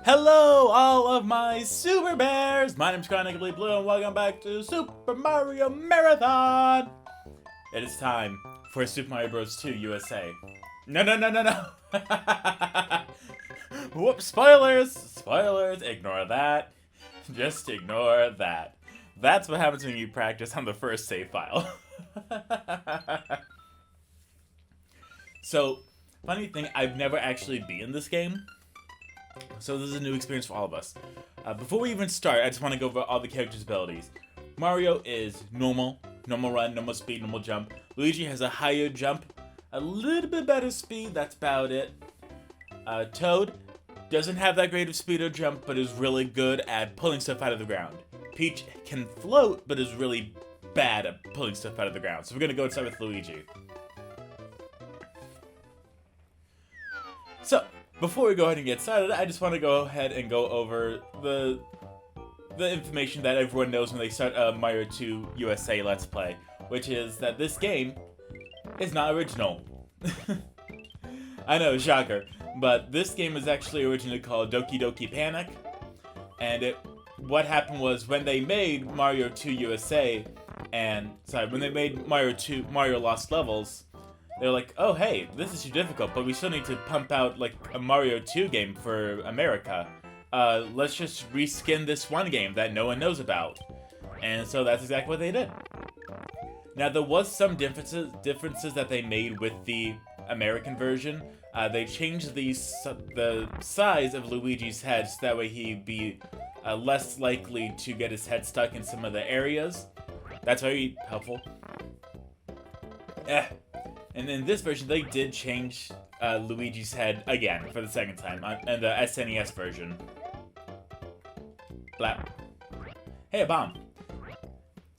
Hello, all of my Super Bears! My name's Chronically Blue, and welcome back to Super Mario Marathon! It is time for Super Mario Bros. 2 USA. No. Whoops, spoilers! Spoilers, ignore that. Just ignore that. That's what happens when you practice on the first save file. So, funny thing, I've never actually beaten this game. So this is a new experience for all of us. Before we even start, I just want to go over all the characters' abilities. Mario is normal run, normal speed, normal jump. Luigi has a higher jump, a little bit better speed, that's about it. Toad doesn't have that great of speed or jump, but is really good at pulling stuff out of the ground. Peach can float, but is really bad at pulling stuff out of the ground. So we're gonna go start with Luigi. So, before we go ahead and get started, I just want to go ahead and go over the information that everyone knows when they start a Mario 2 USA Let's Play, which is that this game is not original. I know, shocker, but this game is actually originally called Doki Doki Panic, and what happened was when they made Mario 2 USA, when they made Mario Lost Levels, they're like, oh hey, this is too difficult, but we still need to pump out like a Mario 2 game for America. Let's just reskin this one game that no one knows about. And so that's exactly what they did. Now there was some differences that they made with the American version. They changed the size of Luigi's head so that way he'd be less likely to get his head stuck in some of the areas. That's very helpful. And in this version, they did change Luigi's head again for the second time in the SNES version. Blap. Hey, a bomb.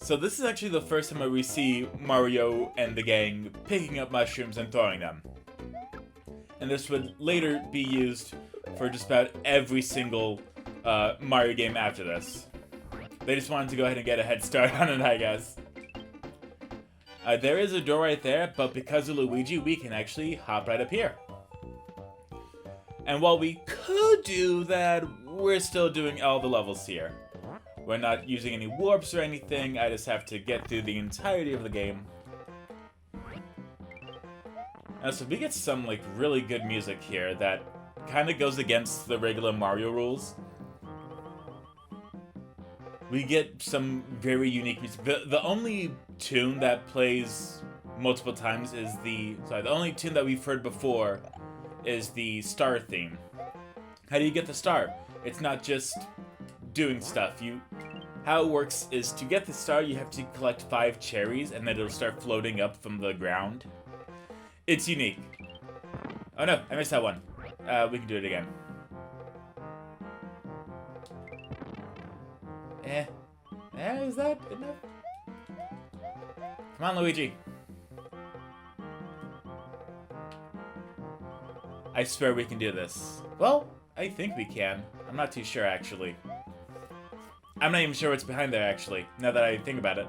So this is actually the first time where we see Mario and the gang picking up mushrooms and throwing them. And this would later be used for just about every single Mario game after this. They just wanted to go ahead and get a head start on it, I guess. There is a door right there, but because of Luigi, we can actually hop right up here. And while we could do that, we're still doing all the levels here. We're not using any warps or anything, I just have to get through the entirety of the game. So we get some like really good music here that kind of goes against the regular Mario rules. We get some very unique music. The only tune that plays multiple times is the only tune that we've heard before is the star theme. How do you get the star? It's not just doing stuff. How it works is to get the star, you have to collect 5 cherries and then it'll start floating up from the ground. It's unique. Oh no, I missed that one. We can do it again. Is that enough? Come on, Luigi. I swear we can do this. Well, I think we can. I'm not too sure, actually. I'm not even sure what's behind there, actually, now that I think about it.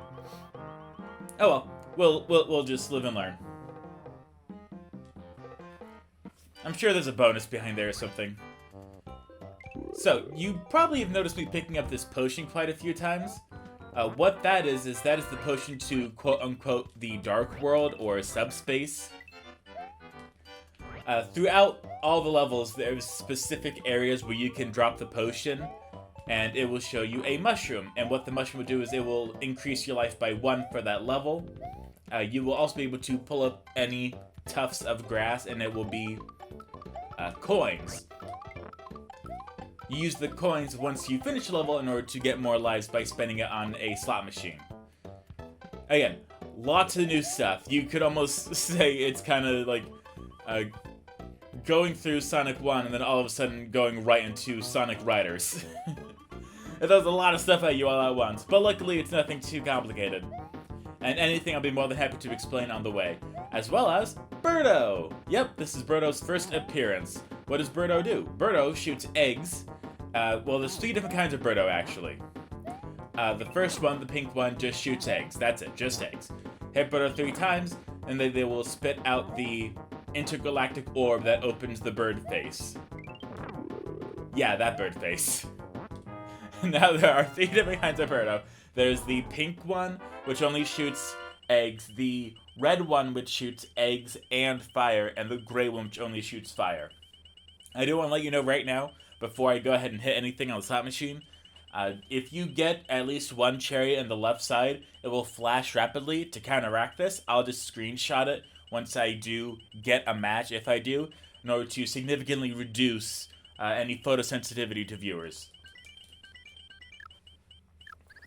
Oh well, we'll just live and learn. I'm sure there's a bonus behind there or something. So, you probably have noticed me picking up this potion quite a few times. What that is that is the potion to quote-unquote the Dark World or Subspace. Throughout all the levels, there's specific areas where you can drop the potion, and it will show you a mushroom. And what the mushroom will do is it will increase your life by 1 for that level. You will also be able to pull up any tufts of grass, and it will be coins. You use the coins once you finish the level in order to get more lives by spending it on a slot machine. Again, lots of new stuff. You could almost say it's kind of like going through Sonic 1 and then all of a sudden going right into Sonic Riders. It does a lot of stuff at you all at once, but luckily it's nothing too complicated. And anything I'll be more than happy to explain on the way. As well as Birdo! Yep, this is Birdo's first appearance. What does Birdo do? Birdo shoots eggs. Well, there's 3 different kinds of Birdo, actually. The first one, the pink one, just shoots eggs. That's it, just eggs. Hit Birdo 3 times, and they will spit out the intergalactic orb that opens the bird face. Yeah, that bird face. Now there are 3 different kinds of birdo. There's the pink one, which only shoots eggs, the red one, which shoots eggs and fire, and the gray one, which only shoots fire. I do want to let you know right now, before I go ahead and hit anything on the slot machine, if you get at least 1 cherry on the left side, it will flash rapidly. To counteract this, I'll just screenshot it once I do get a match, if I do, in order to significantly reduce any photosensitivity to viewers.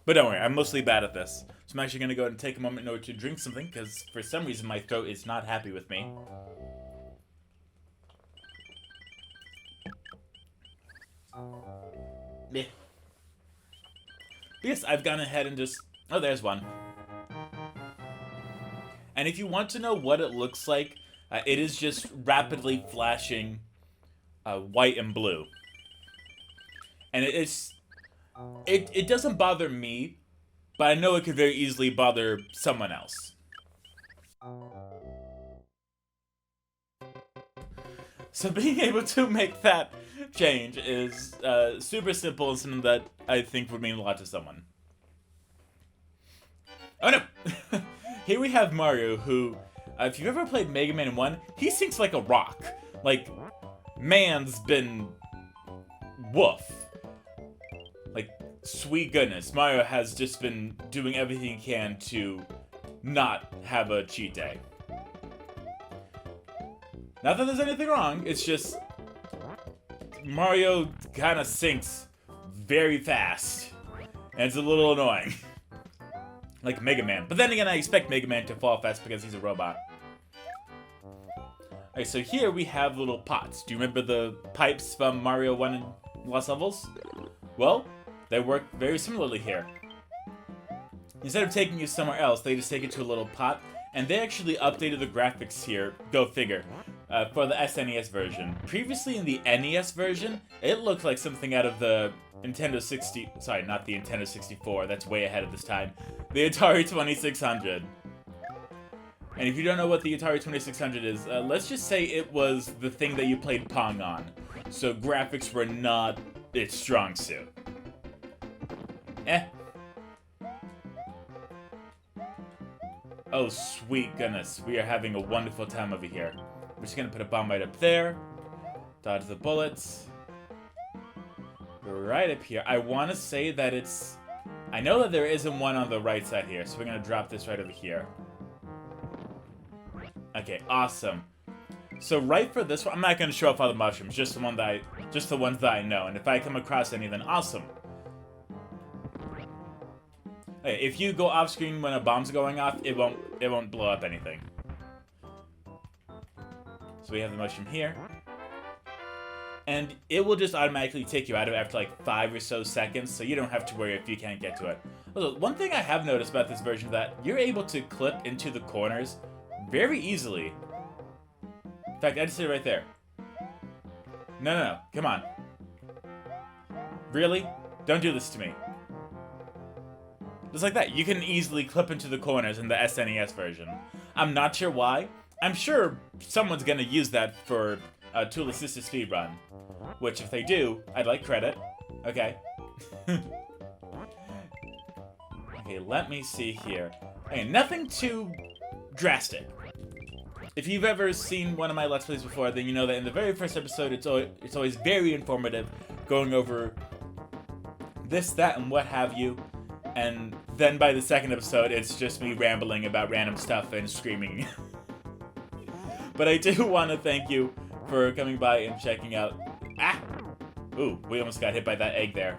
But don't worry, I'm mostly bad at this. So I'm actually going to go ahead and take a moment in order to drink something, because for some reason my throat is not happy with me. Meh. Yes, I've gone ahead and just... Oh, there's one. And if you want to know what it looks like, it is just rapidly flashing white and blue. And it doesn't bother me, but I know it could very easily bother someone else. So being able to make that change is super simple and something that I think would mean a lot to someone. Oh no! Here we have Mario, who, if you've ever played Mega Man 1, he sinks like a rock. Like, man's been woof. Like, sweet goodness, Mario has just been doing everything he can to not have a cheat day. Not that there's anything wrong, it's just Mario kind of sinks very fast, and it's a little annoying. Like Mega Man. But then again, I expect Mega Man to fall fast because he's a robot. Alright, so here we have little pots. Do you remember the pipes from Mario 1 and Lost Levels? Well, they work very similarly here. Instead of taking you somewhere else, they just take it to a little pot, and they actually updated the graphics here, go figure, for the SNES version. Previously in the NES version, it looked like something out of the Nintendo 60... Sorry, not the Nintendo 64, that's way ahead of this time. The Atari 2600. And if you don't know what the Atari 2600 is, let's just say it was the thing that you played Pong on. So graphics were not its strong suit. Oh, sweet goodness. We are having a wonderful time over here. We're just gonna put a bomb right up there. Dodge the bullets. Right up here. I want to say that it's... I know that there isn't one on the right side here, so we're gonna drop this right over here. Okay, awesome. So right for this one, I'm not gonna show off all the mushrooms, just the ones that I know. And if I come across any, then awesome. Okay, if you go off screen when a bomb's going off, it won't blow up anything. So we have the mushroom here. And it will just automatically take you out of it after like 5 or so seconds, so you don't have to worry if you can't get to it. Also, one thing I have noticed about this version is that you're able to clip into the corners very easily. In fact, I just did it right there. No, come on. Really? Don't do this to me. Just like that, you can easily clip into the corners in the SNES version. I'm not sure why. I'm sure someone's gonna use that for a tool-assisted speedrun. Which, if they do, I'd like credit. Okay. Okay, let me see here. Okay, nothing too drastic. If you've ever seen one of my Let's Plays before, then you know that in the very first episode, it's always very informative, going over this, that, and what have you. And then by the second episode, it's just me rambling about random stuff and screaming. But I do want to thank you for coming by and checking out... Ah! Ooh, we almost got hit by that egg there.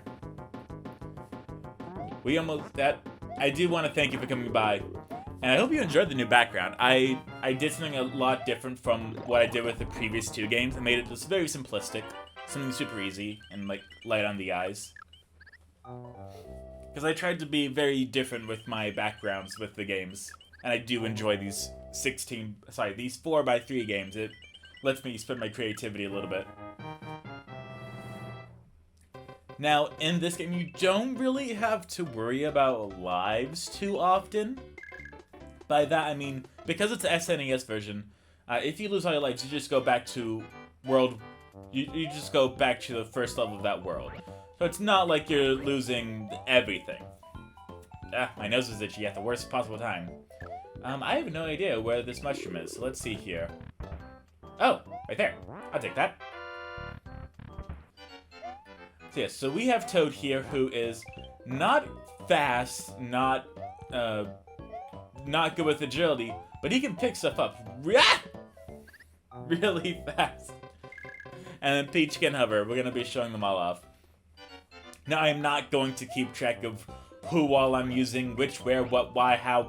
I do want to thank you for coming by. And I hope you enjoyed the new background. I did something a lot different from what I did with the previous 2 games. I made it just very simplistic. Something super easy and, like, light on the eyes. Because I tried to be very different with my backgrounds with the games. And I do enjoy these 4x3 games. It lets me spread my creativity a little bit. Now, in this game, you don't really have to worry about lives too often. By that, I mean, because it's the SNES version, if you lose all your lives, you just go back to World You just go back to the first level of that world. So it's not like you're losing everything. Ah, my nose is itchy at the worst possible time. I have no idea where this mushroom is, so let's see here. Oh, right there. I'll take that. So yeah, so we have Toad here who is not fast, not good with agility, but he can pick stuff up really fast. And then Peach can hover. We're gonna be showing them all off. Now I'm not going to keep track of who all I'm using, which, where, what, why, how,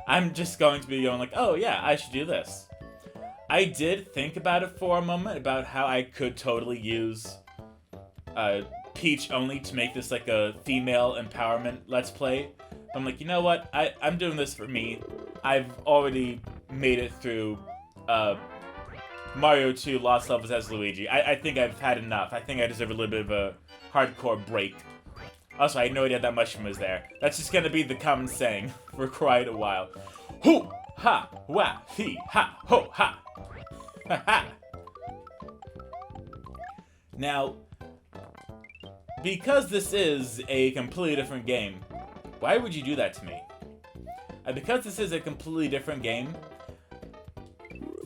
I'm just going to be going like, oh yeah, I should do this. I did think about it for a moment, about how I could totally use Peach only to make this like a female empowerment Let's Play. I'm like, you know what, I'm doing this for me. I've already made it through Mario 2 Lost Levels as Luigi. I think I've had enough. I think I deserve a little bit of a hardcore break. Also, I had no idea that mushroom was there. That's just gonna be the common saying for quite a while. Hoo! Ha! Wah! Hee! Ha! Ho! Ha! Ha! Ha! Now, because this is a completely different game, why would you do that to me? Because this is a completely different game,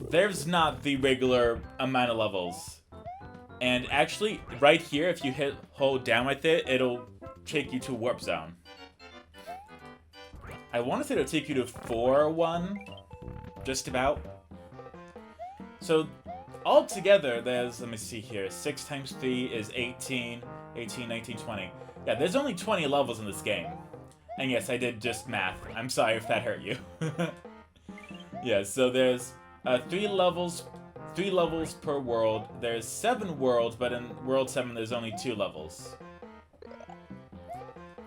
there's not the regular amount of levels. And actually, right here, if you hold down with it, it'll take you to a warp zone. I want to say it'll take you to 4-1, just about. So, altogether, there's, let me see here, 6 times 3 is 18, 18, 19, 20. Yeah, there's only 20 levels in this game. And yes, I did just math. I'm sorry if that hurt you. Yeah, so there's 3 levels per world. There's 7 worlds, but in World 7 there's only 2 levels.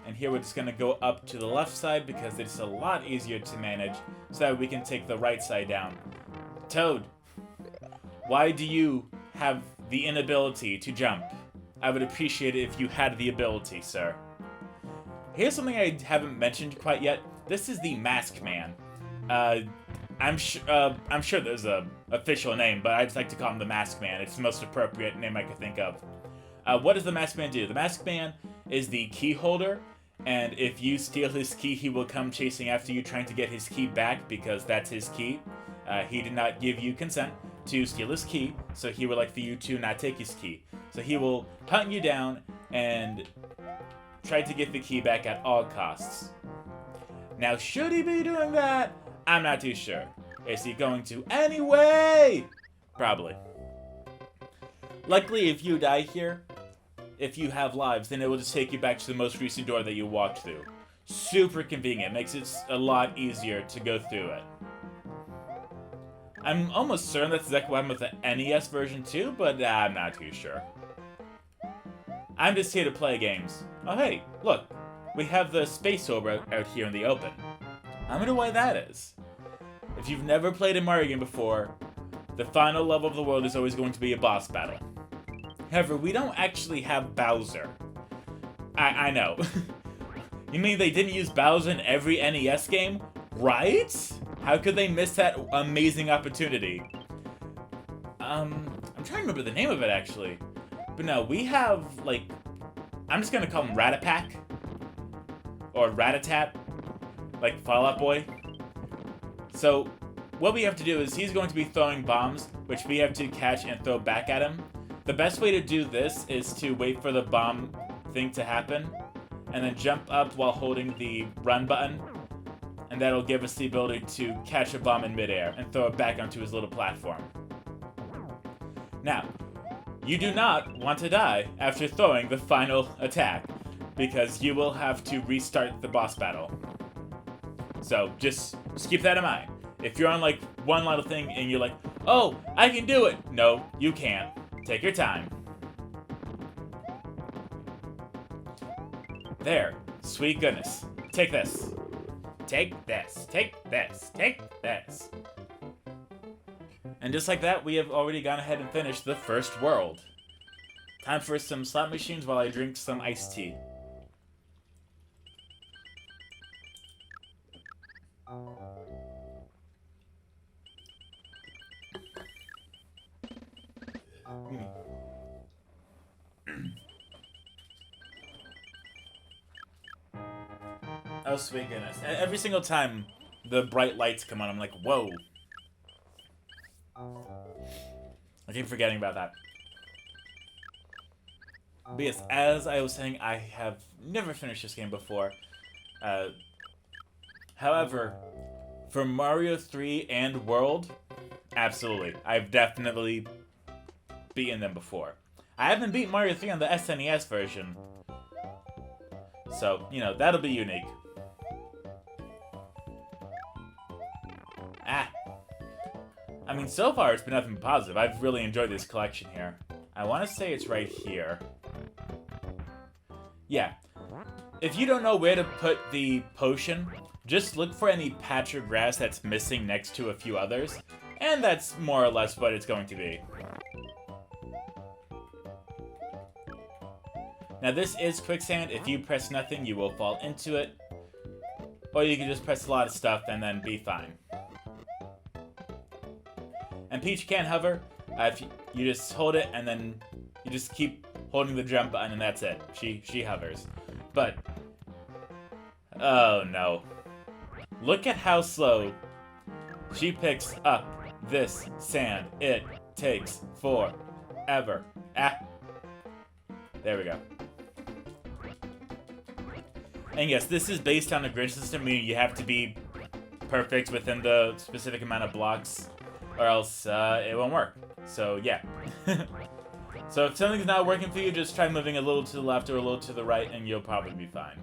And here we're just gonna go up to the left side because it's a lot easier to manage, so that we can take the right side down. Toad, why do you have the inability to jump? I would appreciate it if you had the ability, sir. Here's something I haven't mentioned quite yet. This is the Mask Man. I'm sure there's a official name, but I just like to call him the Mask Man. It's the most appropriate name I could think of. What does the Mask Man do? The Mask Man is the key holder, and if you steal his key, he will come chasing after you trying to get his key back because that's his key. He did not give you consent to steal his key, so he would like for you to not take his key. So he will hunt you down and try to get the key back at all costs. Now, should he be doing that? I'm not too sure. Is he going to anyway? Probably. Luckily, if you die here, if you have lives, then it will just take you back to the most recent door that you walked through. Super convenient. Makes it a lot easier to go through it. I'm almost certain that's exactly what happened with the NES version too, but I'm not too sure. I'm just here to play games. Oh hey, look. We have the space orb out here in the open. I wonder why that is. If you've never played a Mario game before, the final level of the world is always going to be a boss battle. However, we don't actually have Bowser. I know. You mean they didn't use Bowser in every NES game? Right? How could they miss that amazing opportunity? I'm trying to remember the name of it, actually. But no, we have, like... I'm just gonna call him Ratapack. Or Ratatat. Like Fall Out Boy. So, what we have to do is he's going to be throwing bombs, which we have to catch and throw back at him. The best way to do this is to wait for the bomb thing to happen, and then jump up while holding the run button, and that'll give us the ability to catch a bomb in midair and throw it back onto his little platform. Now, you do not want to die after throwing the final attack, because you will have to restart the boss battle. So, just keep that in mind. If you're on, like, one little thing and you're like, oh, I can do it! No, you can't. Take your time. There. Sweet goodness. Take this. Take this. Take this. Take this. And just like that, we have already gone ahead and finished the first world. Time for some slot machines while I drink some iced tea. Oh, sweet goodness. Every single time the bright lights come on, I'm like, whoa. I keep forgetting about that. But yes, as I was saying, I have never finished this game before. However, for Mario 3 and World, absolutely. I've definitely beaten them before. I haven't beaten Mario 3 on the SNES version. So, you know, that'll be unique. I mean, so far it's been nothing but positive. I've really enjoyed this collection here. I want to say it's right here. Yeah. If you don't know where to put the potion, just look for any patch of grass that's missing next to a few others, and that's more or less what it's going to be. Now this is quicksand. If you press nothing, you will fall into it. Or you can just press a lot of stuff and then be fine. And Peach can't hover. If you just hold it and then you just keep holding the jump button and that's it. She hovers. But, oh no. Look at how slow she picks up this sand. It takes forever. There we go. And yes, this is based on a grid system, meaning you have to be perfect within the specific amount of blocks, or else it won't work. So yeah. So if something's not working for you, just try moving a little to the left or a little to the right, and you'll probably be fine.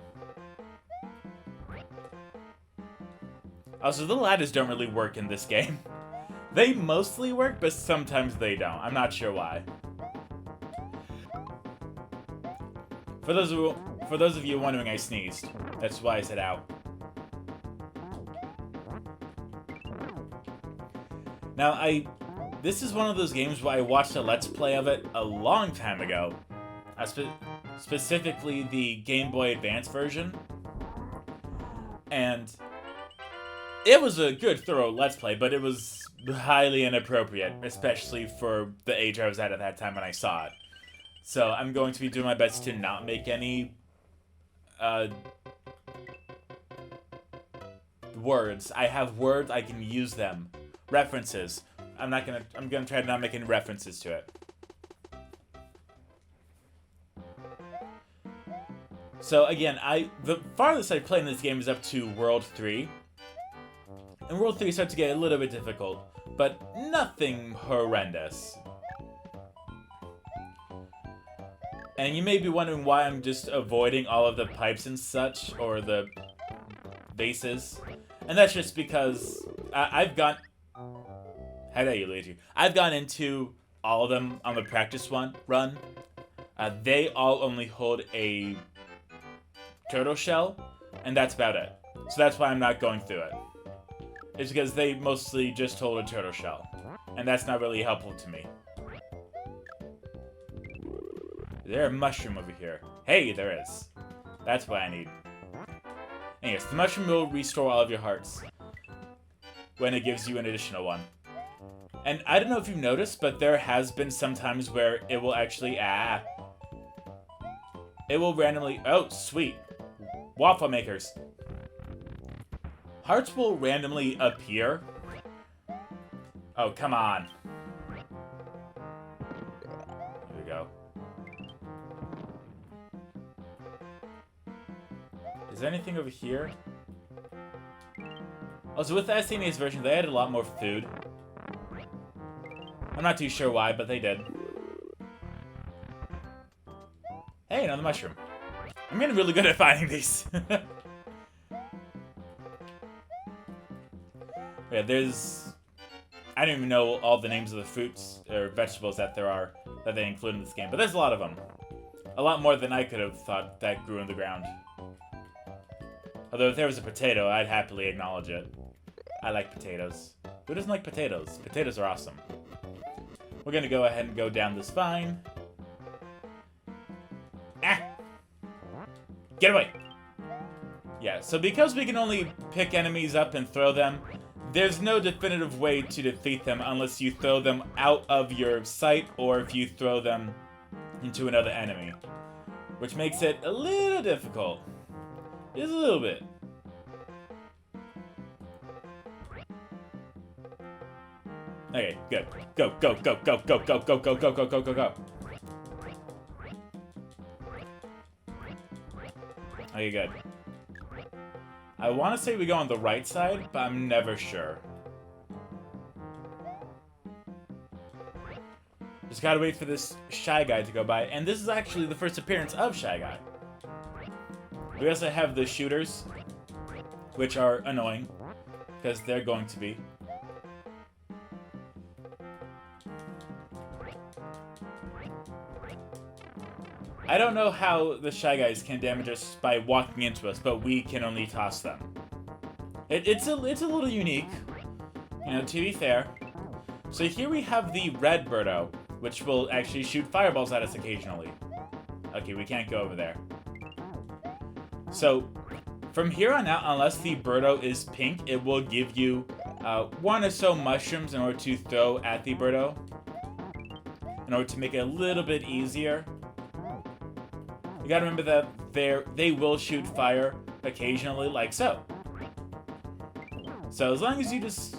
Also, the ladders don't really work in this game. They mostly work, but sometimes they don't. I'm not sure why. For those of you wondering, I sneezed. That's why I said ow. Now, this is one of those games where I watched a Let's Play of it a long time ago. Specifically the Game Boy Advance version. And it was a good, thorough Let's Play, but it was highly inappropriate, especially for the age I was at that time when I saw it. So I'm going to be doing my best to not make any words. I have words, I can use them. References. I'm gonna try to not make any references to it. So again, the farthest I've played in this game is up to World 3. And World 3 starts to get a little bit difficult, but nothing horrendous. And you may be wondering why I'm just avoiding all of the pipes and such, or the bases. And that's just because I've gone into all of them on the practice run. They all only hold a turtle shell, and that's about it. So that's why I'm not going through it. It's because they mostly just hold a turtle shell, and that's not really helpful to me. Is there a mushroom over here? Hey, there is. That's what I need. And yes, the mushroom will restore all of your hearts when it gives you an additional one. And I don't know if you've noticed, but there has been some times where it will actually, it will randomly, oh, sweet. Waffle makers. Hearts will randomly appear. Oh, come on. There we go. Is there anything over here? Also, with the SNES version, they added a lot more food. I'm not too sure why, but they did. Hey, another mushroom. I'm getting really good at finding these. Yeah, I don't even know all the names of the fruits or vegetables that they include in this game, but there's a lot of them. A lot more than I could have thought that grew in the ground. Although if there was a potato, I'd happily acknowledge it. I like potatoes. Who doesn't like potatoes? Potatoes are awesome. We're gonna go ahead and go down this vine. Get away! Yeah, so because we can only pick enemies up and throw them, there's no definitive way to defeat them unless you throw them out of your sight or if you throw them into another enemy, which makes it a little difficult. Just a little bit. Okay, good. Go, go, go, go, go, go, go, go, go, go, go, go, go. Okay, good. I want to say we go on the right side, but I'm never sure. Just gotta wait for this Shy Guy to go by, and this is actually the first appearance of Shy Guy. We also have the shooters, which are annoying, because they're going to be. I don't know how the Shy Guys can damage us by walking into us, but we can only toss them. It's a little unique, you know, to be fair. So here we have the red Birdo, which will actually shoot fireballs at us occasionally. Okay, we can't go over there. So from here on out, unless the Birdo is pink, it will give you one or so mushrooms in order to throw at the Birdo, in order to make it a little bit easier. You gotta remember that they will shoot fire occasionally, like so. So as long as you just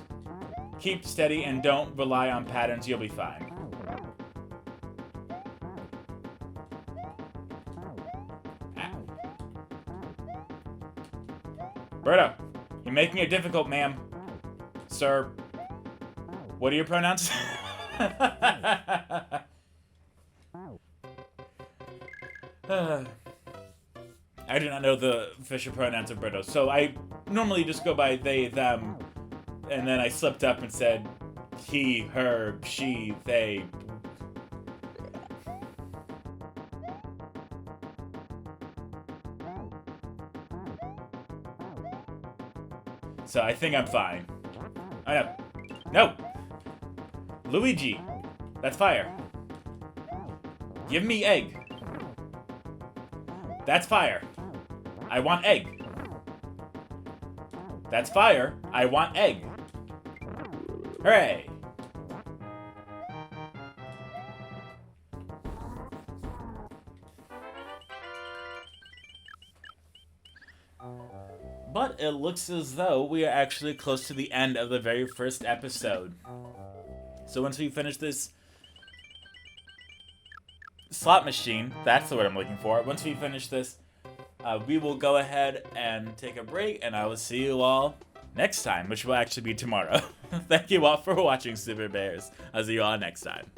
keep steady and don't rely on patterns, you'll be fine. Birdo, you're making it difficult, ma'am. Sir. What are your pronouns? I do not know the official pronouns of Birdo, so I normally just go by they, them, and then I slipped up and said he, her, she, they. So I think I'm fine. Oh no. No! Luigi! That's fire. Give me egg. That's fire. I want egg. That's fire. I want egg. Hooray! But it looks as though we are actually close to the end of the very first episode. So once we finish this slot machine, that's the word I'm looking for. Once we finish this, we will go ahead and take a break, and I will see you all next time, which will actually be tomorrow. Thank you all for watching, Super Bears. I'll see you all next time.